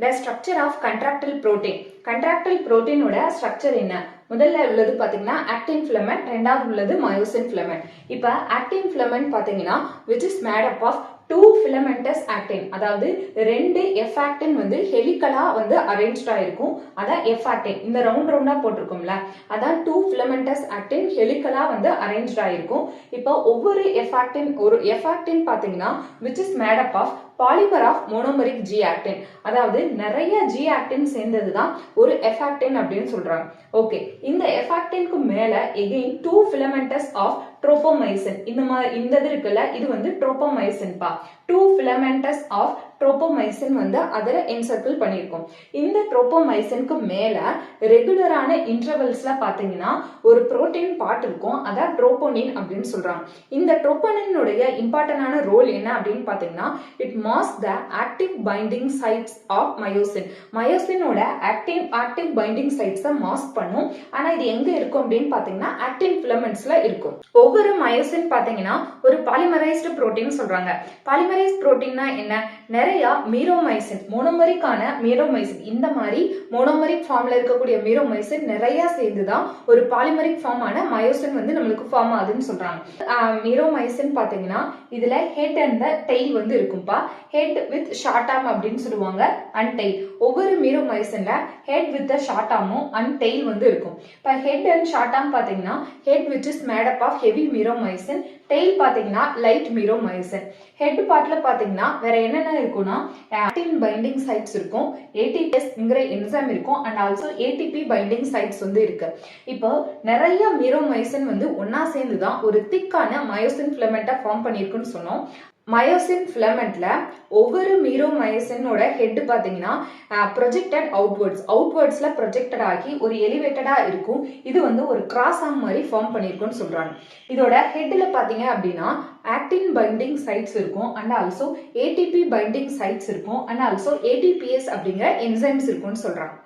the structure of contractile protein. Contractile protein ஓட structure என்ன? முதல்ல உள்ளது பாத்தீங்கன்னா actin filament, ரெண்டாவது உள்ளது myosin filament. இப்ப actin filament பாத்தீங்கன்னா which is made up of two filamentous actin, அதாவது ரெண்டு F actin வந்து ஹெலிகலா வந்து அரேஞ்ச்டா இருக்கும். அதான் F actin. இந்த ரவுண்ட் ரவுண்டா போட்டிருக்கும்ல, அதான் two filamentous actin ஹெலிகலா வந்து அரேஞ்ச்டா இருக்கும். இப்போ ஒவ்வொரு F actin, ஒரு F actin பாத்தீங்கன்னா which is made up of polymer of monomeric G actin, அதாவது நிறைய G actin சேர்ந்ததுதான் ஒரு F actin அப்படின்னு சொல்றாங்க. ஓகே, இந்த F actinக்கு மேல again two filamentous of tropomyosin, இந்த இது இருக்குல்ல, இது வந்து tropomyosin பா. two filamentous of tropomyosin வந்து அதுல encircle பண்ணிருக்கோம். இந்த tropomyosinக்கு மேல ரெகுலரான இன்டர்வல்ஸ்ல பாத்தீங்கன்னா ஒரு புரோட்டீன் பார்ட் இருக்கும், அதான் troponin அப்படின்னு சொல்றாங்க. இந்த troponin உடைய இம்பார்ட்டன்டான ரோல் என்ன அப்படின்னு பாத்தீங்கன்னா it masks the active binding sites of myosin. myosin ஓட active binding sites மாஸ்க் பண்ணும். ஆனா இது எங்க இருக்கும் அப்படின்னு பாத்தீங்கன்னா actin filamentsல இருக்கும். ஒவ்வொரு myosin பாத்தீங்கன்னா ஒரு பாலிமரைஸ்டு புரோட்டீன் சொல்றாங்க. பாலிமரைஸ்டு புரோட்டீன்னா என்ன? நிறைய மீரோமைசின், மோனோமரிக்கான மீரோமைசின், இந்த மாதிரி மோனோமரிக் ஃபார்ம்ல இருக்கக்கூடிய மீரோமைசின் நிறைய சேர்ந்துதான் ஒரு பாலிமரிக் ஃபார்ம் ஆன மயோசின் வந்து நம்மளுக்கு ஃபார்ம் ஆகுதுன்னு சொல்றாங்க. மீரோமைசின் பாத்தீங்கன்னா இதுல ஹெட் அண்ட் டெய்ல் வந்து இருக்கும்பா. ஹெட் வித் ஷார்ட் ஆர்ம் அப்படின்னு சொல்லுவாங்க, அண்ட் டெய்ல். ஒவ்வொரு மீரோமைசின்ல ஹெட் வித் ஷார்ட் ஆர்மும் அண்ட் டெய்ல் வந்து இருக்கும். இப்ப ஹெட் அண்ட் ஷார்ட் ஆர்ம் பாத்தீங்கன்னா head which is made up of heavy meromyosin, tail பாத்தீங்கன்னா லைட் மீரோமைசின். ஹெட் பார்ட்ல பாத்தீங்கன்னா வேற என்னென்ன இருக்கும்னா ஆக்டின் பைண்டிங் சைட்ஸ் இருக்கும், ஏடிபிஎஸ்ங்கிற என்சைம் இருக்கும், and also ATP binding sites வந்து இருக்கு. இப்போ நிறைய மீரோமைசின் வந்து ஒன்னா சேர்ந்துதான் ஒரு திக்கான மயோசின் ஃபிலமெண்ட்டை ஃபார்ம் பண்ணிருக்குன்னு சொன்னோம். மயோசின் ஃபிலமெண்ட்ல ஒவ்வொரு மீரோமயோசினோட ஹெட் பாத்தீங்கன்னா ப்ரொஜெக்டட் அவுட்வர்ட்ஸ்ல ப்ரொஜெக்டட் ஆகி ஒரு எலிவேட்டடா இருக்கும். இது வந்து ஒரு கிராஸ் ஆர்ம் மாதிரி ஃபார்ம் பண்ணிருக்கும்னு சொல்றாங்க. இதோட ஹெட்ல பாத்தீங்க அப்படின்னா ஆக்டின் பைண்டிங் சைட்ஸ் இருக்கும், and also ATP binding sites இருக்கும், அண்ட் ஆல்சோ ஏடிபிஎஸ் அப்படிங்கிற என்சைம்ஸ் இருக்கும்னு சொல்றாங்க.